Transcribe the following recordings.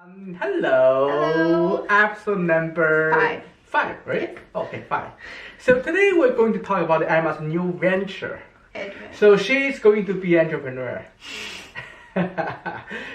Hello. Hello. Episode number Five. Five, right? Okay, five. So today we're going to talk about Emma's new venture. So she's going to be entrepreneur.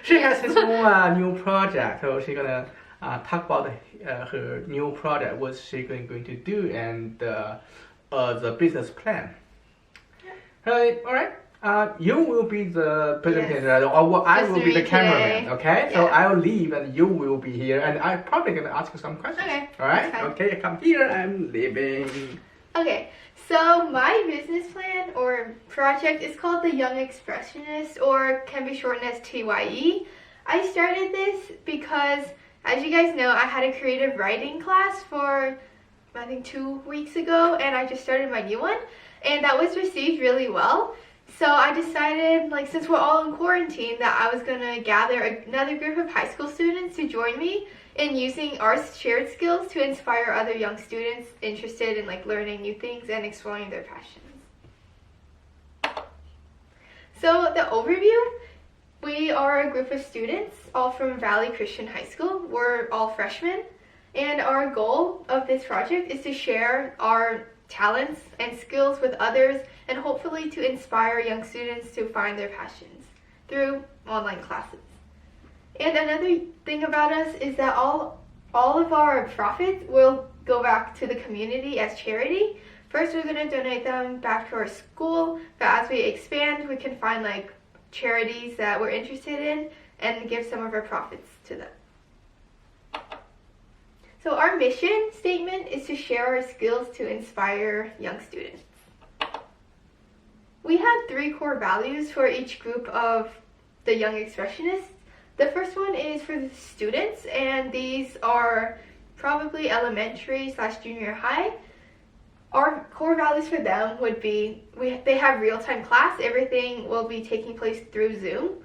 She has this own new project. So she's gonna talk about her new project, what she's going to do, and the business plan. Right? All right. You will be the presenter, or I will be the cameraman. Okay, so I'll leave and you will be here, and I'm probably gonna ask you some questions. Okay. All right. Okay, come here. I'm leaving. Okay, so my business plan or project is called the Young Expressionist, or can be shortened as TYE. I started this because, as you guys know, I had a creative writing class for, I think, 2 weeks ago, and I just started my new one, and that was received really well. So I decided, since we're all in quarantine, that I was going to gather another group of high school students to join me in using our shared skills to inspire other young students interested in learning new things and exploring their passions. So the overview, we are a group of students, all from Valley Christian High School. We're all freshmen, and our goal of this project is to share our talents and skills with others, and hopefully to inspire young students to find their passions through online classes. And another thing about us is that all of our profits will go back to the community as charity. First, we're going to donate them back to our school, but as we expand, we can find charities that we're interested in and give some of our profits to them. So our mission statement is to share our skills to inspire young students. We have 3 core values for each group of the Young Expressionists. The first one is for the students, and these are probably elementary/junior high. Our core values for them would be, they have real-time class. Everything will be taking place through Zoom.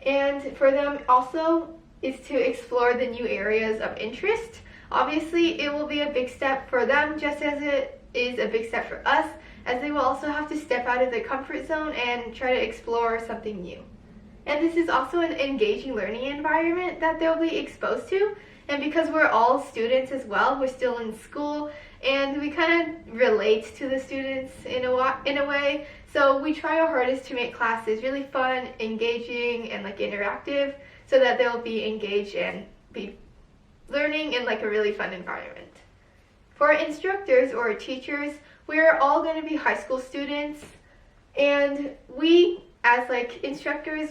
And for them also is to explore the new areas of interest. Obviously, it will be a big step for them, just as it is a big step for us, as they will also have to step out of their comfort zone and try to explore something new. And this is also an engaging learning environment that they'll be exposed to. And because we're all students as well, we're still in school, and we kind of relate to the students in a way. So we try our hardest to make classes really fun, engaging, and interactive, so that they'll be engaged and be learning in a really fun environment. For instructors or teachers, we're all going to be high school students, and we as instructors,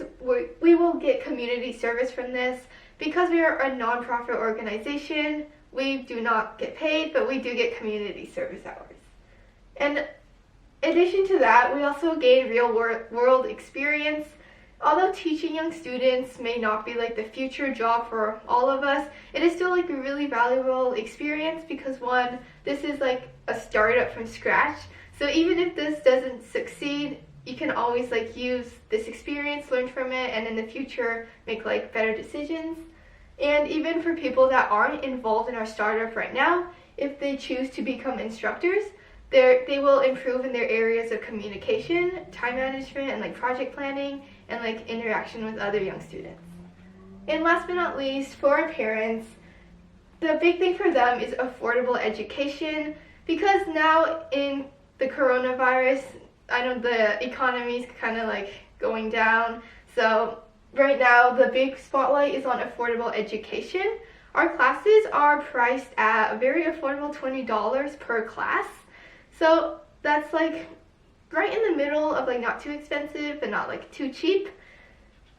we will get community service from this. Because we are a non-profit organization, we do not get paid, but we do get community service hours. And in addition to that, we also gain real world experience. Although teaching young students may not be the future job for all of us, it is still a really valuable experience because, one, this is a startup from scratch. So even if this doesn't succeed, you can always use this experience, learn from it, and in the future make better decisions. And even for people that aren't involved in our startup right now, if they choose to become instructors, they will improve in their areas of communication, time management, and project planning, and interaction with other young students. And last but not least, for our parents, the big thing for them is affordable education, because now in the coronavirus, I know the economy is kind of going down, so right now the big spotlight is on affordable education. Our classes are priced at a very affordable $20 per class, so that's right in the middle of not too expensive but not too cheap.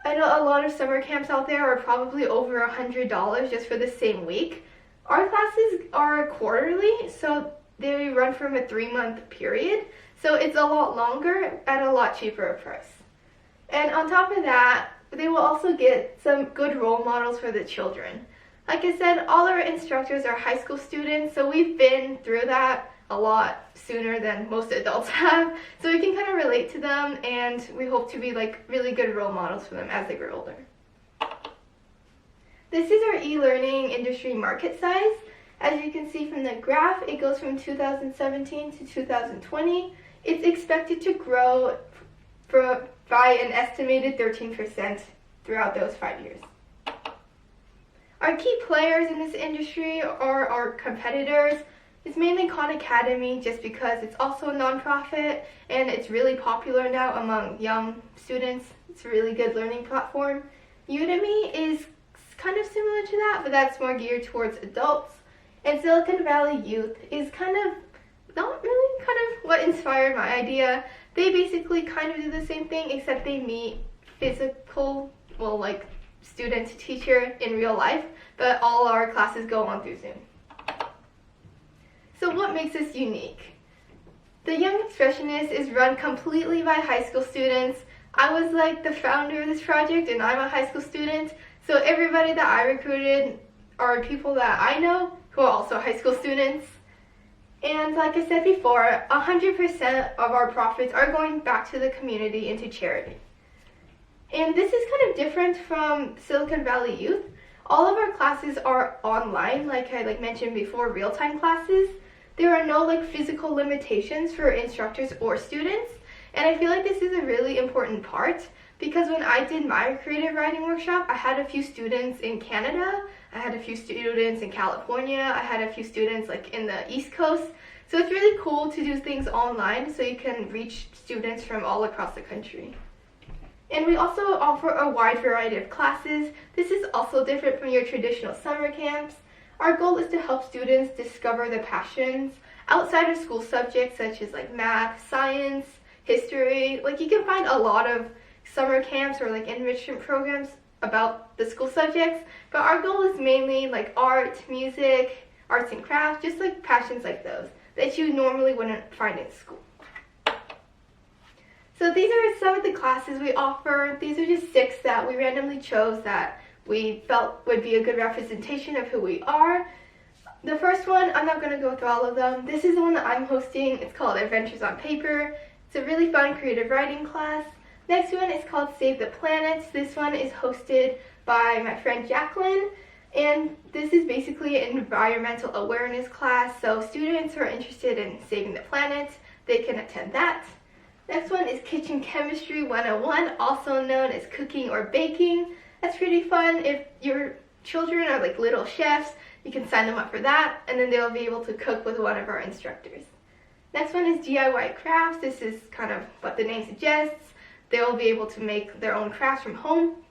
I know a lot of summer camps out there are probably over $100 just for the same week. Our classes are quarterly, so they run from a 3-month period, so it's a lot longer at a lot cheaper price. And on top of that, they will also get some good role models for the children. Like I said, all our instructors are high school students, so we've been through that a lot sooner than most adults have, so we can kind of relate to them, and we hope to be really good role models for them as they grow older. This is our e-learning industry market size. As you can see from the graph, it goes from 2017 to 2020. It's expected to grow by an estimated 13% throughout those 5 years. Our key players in this industry are our competitors. It's mainly Khan Academy just because it's also a nonprofit and it's really popular now among young students. It's a really good learning platform. Udemy is kind of similar to that, but that's more geared towards adults. And Silicon Valley Youth is kind of not really kind of what inspired my idea. They basically kind of do the same thing, except they meet physical, well, like student to teacher in real life, but all our classes go on through Zoom. So what makes us unique? The Young Expressionist is run completely by high school students. I was like the founder of this project and I'm a high school student, so everybody that I recruited are people that I know who are also high school students. And like I said before, 100% of our profits are going back to the community and to charity. And this is kind of different from Silicon Valley Youth. All of our classes are online, like I mentioned before, real-time classes. There are no physical limitations for instructors or students. And I feel like this is a really important part because when I did my creative writing workshop, I had a few students in Canada, I had a few students in California, I had a few students in the East Coast. So it's really cool to do things online so you can reach students from all across the country. And we also offer a wide variety of classes. This is also different from your traditional summer camps. Our goal is to help students discover their passions outside of school subjects such as math, science, history. You can find a lot of summer camps or enrichment programs about the school subjects, but our goal is mainly art, music, arts and crafts, just passions like those that you normally wouldn't find in school. So these are some of the classes we offer. These are just 6 that we randomly chose that we felt would be a good representation of who we are. The first one, I'm not going to go through all of them. This is the one that I'm hosting. It's called Adventures on Paper. It's a really fun creative writing class. Next one is called Save the Planet. This one is hosted by my friend Jacqueline. And this is basically an environmental awareness class. So students who are interested in saving the planet, they can attend that. Next one is Kitchen Chemistry 101, also known as cooking or baking. That's pretty fun. If your children are little chefs, you can sign them up for that, and then they'll be able to cook with one of our instructors. Next one is DIY crafts. This is kind of what the name suggests. They'll be able to make their own crafts from home.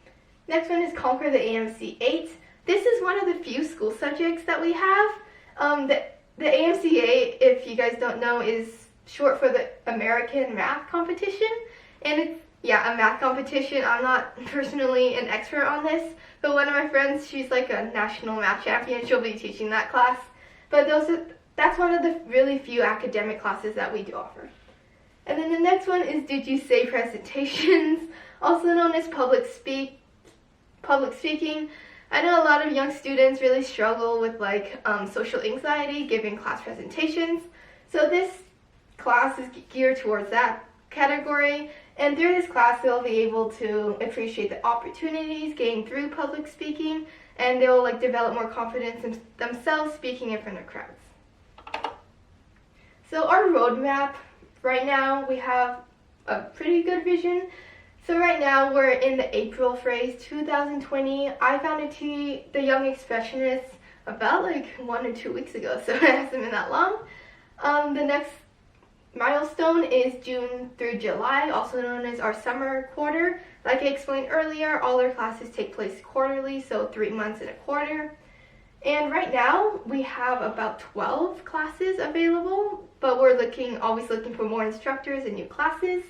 Next one is Conquer the AMC 8. This is one of the few school subjects that we have. The AMC 8, if you guys don't know, is short for the American Math Competition, and it's a math competition. I'm not personally an expert on this, but one of my friends, she's a national math champion. She'll be teaching that class. But that's one of the really few academic classes that we do offer. And then the next one is Did You Say Presentations, also known as public speaking. I know a lot of young students really struggle with social anxiety giving class presentations, so this class is geared towards that category, and through this class they'll be able to appreciate the opportunities gained through public speaking, and they'll develop more confidence in themselves speaking in front of crowds. So our roadmap, right now we have a pretty good vision. So right now we're in the April phase 2020. I founded the Young Expressionists about 1 or 2 weeks ago, so it hasn't been that long. The next milestone is June through July, also known as our summer quarter. Like I explained earlier, all our classes take place quarterly, so 3 months in a quarter. And right now we have about 12 classes available, but we're always looking for more instructors and new classes.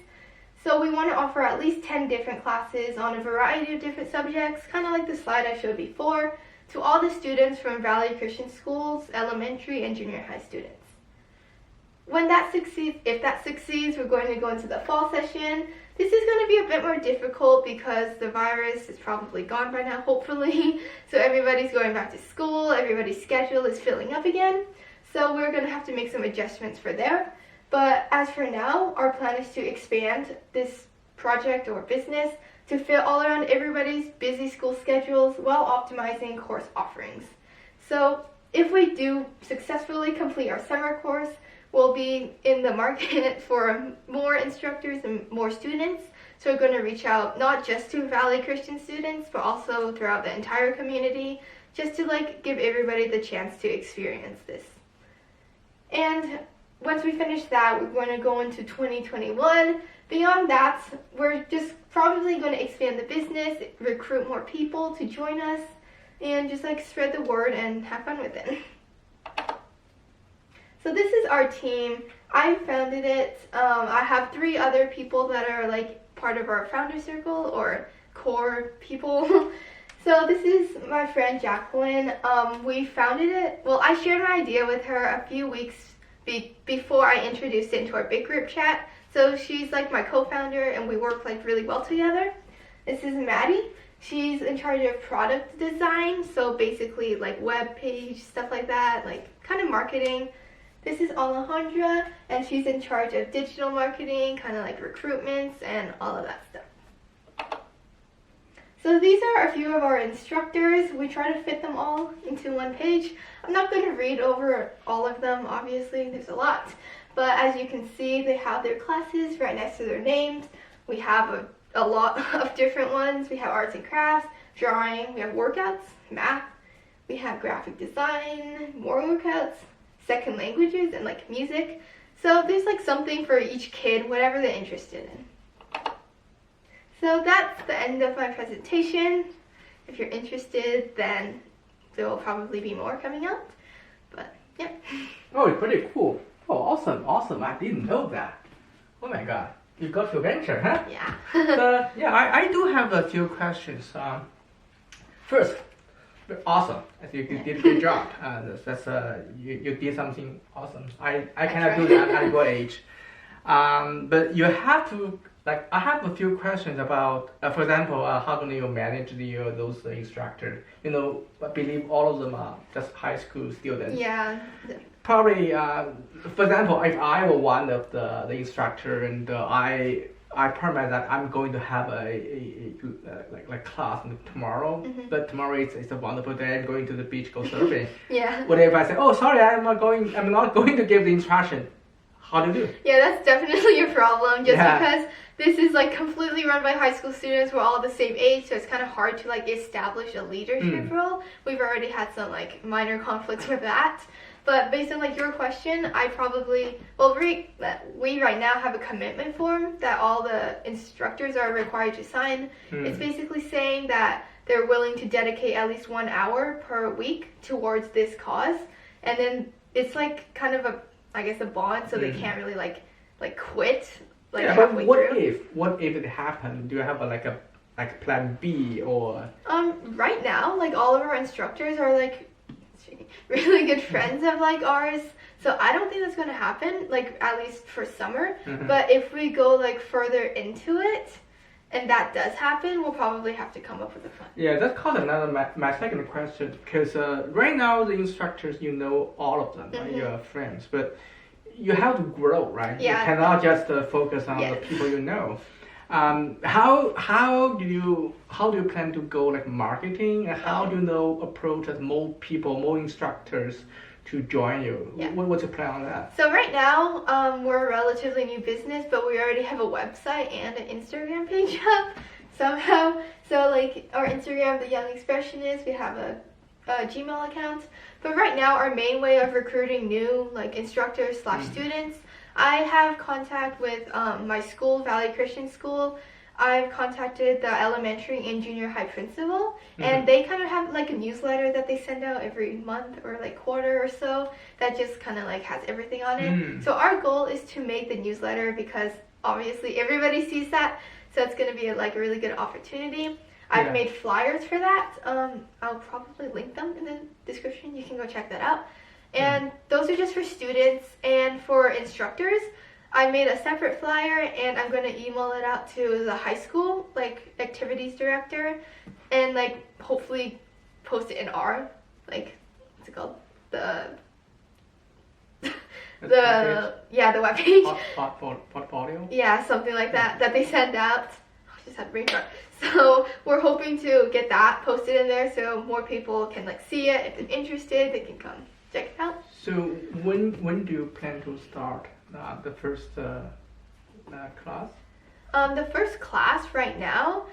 So we want to offer at least 10 different classes on a variety of different subjects, kind of like the slide I showed before, to all the students from Valley Christian Schools, elementary and junior high students. When that succeeds, if that succeeds, we're going to go into the fall session. This is going to be a bit more difficult because the virus is probably gone by now, hopefully. So everybody's going back to school, everybody's schedule is filling up again. So we're going to have to make some adjustments for there. But as for now, our plan is to expand this project or business to fit all around everybody's busy school schedules while optimizing course offerings. So if we do successfully complete our summer course, we'll be in the market for more instructors and more students. So we're going to reach out not just to Valley Christian students, but also throughout the entire community just to like give everybody the chance to experience this. And once we finish that, we're going to go into 2021. Beyond that, we're just probably going to expand the business, recruit more people to join us, and just like spread the word and have fun with it. So this is our team. I founded it. I have 3 other people that are like part of our founder circle or core people. So this is my friend Jacqueline. We founded it. Well, I shared my idea with her a few weeks before I introduced it into our big group chat. So she's like my co-founder and we work like really well together. This is Maddie. She's in charge of product design. So basically like web page, stuff like that, like kind of marketing. This is Alejandra and she's in charge of digital marketing, kind of like recruitments and all of that stuff. So these are a few of our instructors. We try to fit them all into one page. I'm not going to read over all of them, obviously, there's a lot. But as you can see, they have their classes right next to their names. We have a lot of different ones. We have arts and crafts, drawing, we have workouts, math, we have graphic design, more workouts, second languages, and like music. So there's like something for each kid, whatever they're interested in. So that's the end of my presentation. If you're interested, then there will probably be more coming out. But yeah. Oh, it's pretty cool. Oh, awesome. I didn't know that. Oh my god. You got your venture, huh? Yeah. Yeah, I do have a few questions. First, awesome. You did a good job. You did something awesome. I cannot do that at your age. But you have to, like, I have a few questions about, for example, how do you manage those instructors? You know, I believe all of them are just high school students. Yeah. Probably, for example, if I were one of the instructor and I promise that I'm going to have a class tomorrow, but tomorrow it's a wonderful day. I'm going to the beach, go surfing. Yeah. What if I say, oh sorry, I'm not going to give the instruction? How do you do? Yeah, that's definitely a problem. Just Yeah. because this is like completely run by high school students, we're all the same age, so it's kind of hard to like establish a leadership role. We've already had some like minor conflicts with that. But based on like your question, I probably, well, we right now have a commitment form that all the instructors are required to sign. It's basically saying that they're willing to dedicate at least 1 hour per week towards this cause. And then it's like kind of a bond, so they can't really like quit like halfway through. What if it happened? Do you have a plan B or? Right now, like all of our instructors are like really good friends of like ours, so I don't think that's gonna happen, like at least for summer. But if we go like further into it and that does happen, we'll probably have to come up with a plan. Yeah, that's called another my second question, because right now the instructors, you know all of them, right? You're friends, but you have to grow, right? Yeah. You cannot just focus on the people you know. How do you plan to go like marketing, and how do you approach more people, more instructors to join you? Yeah. What's your plan on that? So right now, we're a relatively new business, but we already have a website and an Instagram page up somehow. So like our Instagram, the Young Expressionist, we have a Gmail account. But right now, our main way of recruiting new like instructors / students, I have contact with my school, Valley Christian School. I've contacted the elementary and junior high principal, and they kind of have like a newsletter that they send out every month or like quarter or so that just kind of like has everything on it. So our goal is to make the newsletter because obviously everybody sees that, so it's going to be like a really good opportunity. I've made flyers for that. I'll probably link them in the description. You can go check that out. And those are just for students, and for instructors, I made a separate flyer and I'm going to email it out to the high school, like activities director, and like hopefully post it in our, like, what's it called? The webpage. Portfolio? Yeah, something like that they send out. I just had brain fart. So we're hoping to get that posted in there so more people can like see it. If they're interested, they can come check it out. So when do you plan to start the first class? The first class right now,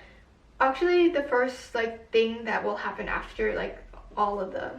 actually the first like thing that will happen after like all of the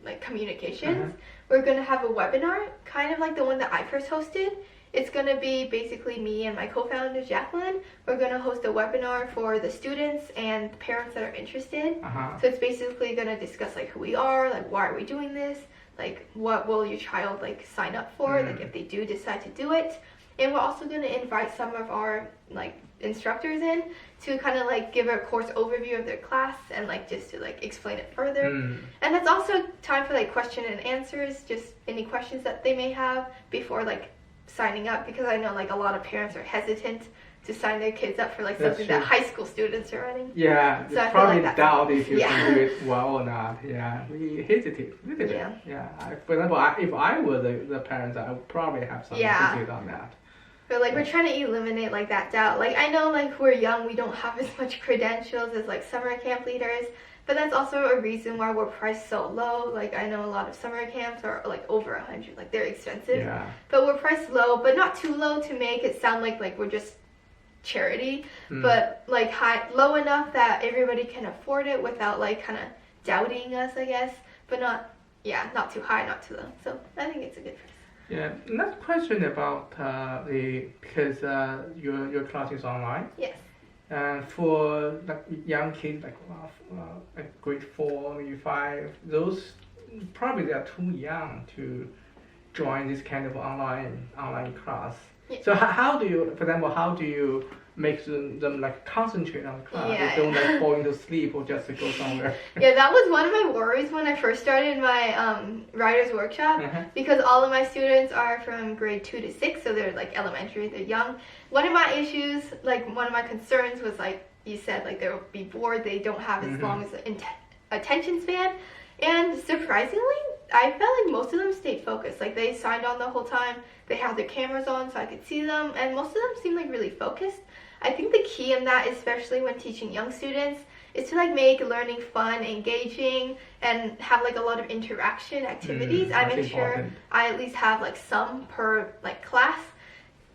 like communications. We're going to have a webinar, kind of like the one that I first hosted. It's going to be basically me and my co-founder, Jacqueline. We're going to host a webinar for the students and parents that are interested. So it's basically going to discuss like who we are, like why are we doing this, like what will your child like sign up for, like if they do decide to do it. And we're also going to invite some of our like instructors in to kind of like give a course overview of their class and like just to like explain it further. And it's also time for like question and answers, just any questions that they may have before like signing up, because I know like a lot of parents are hesitant to sign their kids up for like something that high school students are running. Yeah, so I probably like doubt if you can do it well or not. Yeah, we hesitate a little bit. For example, if I were the parents, I would probably have some hesitate on that. But like we're trying to eliminate like that doubt. Like I know like we're young, we don't have as much credentials as like summer camp leaders, but that's also a reason why we're priced so low. Like I know a lot of summer camps are like over 100, like they're expensive. But we're priced low, but not too low to make it sound like we're just charity, but like low enough that everybody can afford it without like kind of doubting us, I guess. But not too high, not too low. So I think it's a good price. Yeah, next question about because your class is online. Yes. And for like young kids like grade 4, maybe 5, those probably they are too young to join this kind of online class. Yeah. So how do you, for example, how do you make them like concentrate on the class? They don't like fall into sleep or just go somewhere. Yeah, that was one of my worries when I first started my writer's workshop, because all of my students are from grade 2 to 6, so they're like elementary, they're young. One of my issues, like one of my concerns was like you said, like they'll be bored, they don't have as long as an attention span. And surprisingly, I felt like most of them stayed focused. Like they signed on the whole time, they had their cameras on so I could see them, and most of them seemed like really focused. I think the key in that, especially when teaching young students, is to like make learning fun, engaging, and have like a lot of interaction activities. I make sure I at least have like some per like class,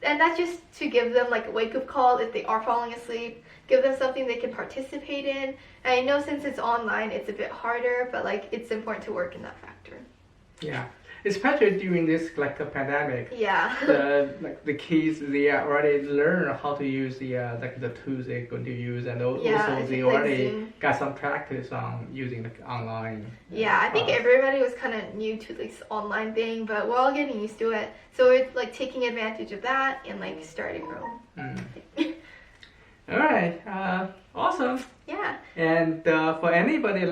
and that's just to give them like a wake-up call if they are falling asleep, give them something they can participate in. And I know since it's online, it's a bit harder, but like it's important to work in that factor. Yeah. Especially during this like a pandemic, the kids, they already learn how to use the like the tools they're going to use, and also they already got some practice on using like online. I think everybody was kind of new to this online thing, but we're all getting used to it. So we're like taking advantage of that and like starting our own. All right, awesome. Yeah. And for anybody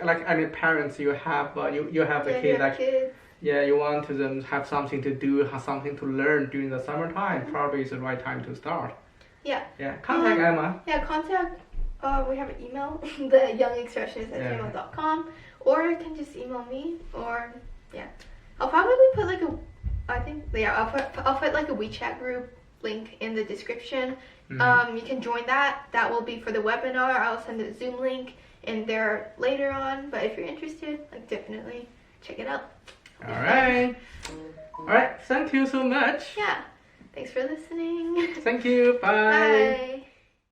like any parents, you have you have the kids like. Kids. Yeah, you want to them have something to do, have something to learn during the summertime. Probably is the right time to start. Yeah. Yeah. Contact Emma. Yeah, contact. We have an email, the youngexpressionist@gmail.com, or you can just email me. Or I'll probably put like I'll put like a WeChat group link in the description. You can join that. That will be for the webinar. I'll send a Zoom link in there later on. But if you're interested, like definitely check it out. All right. Thank you so much. Yeah. Thanks for listening. Thank you. Bye. Bye.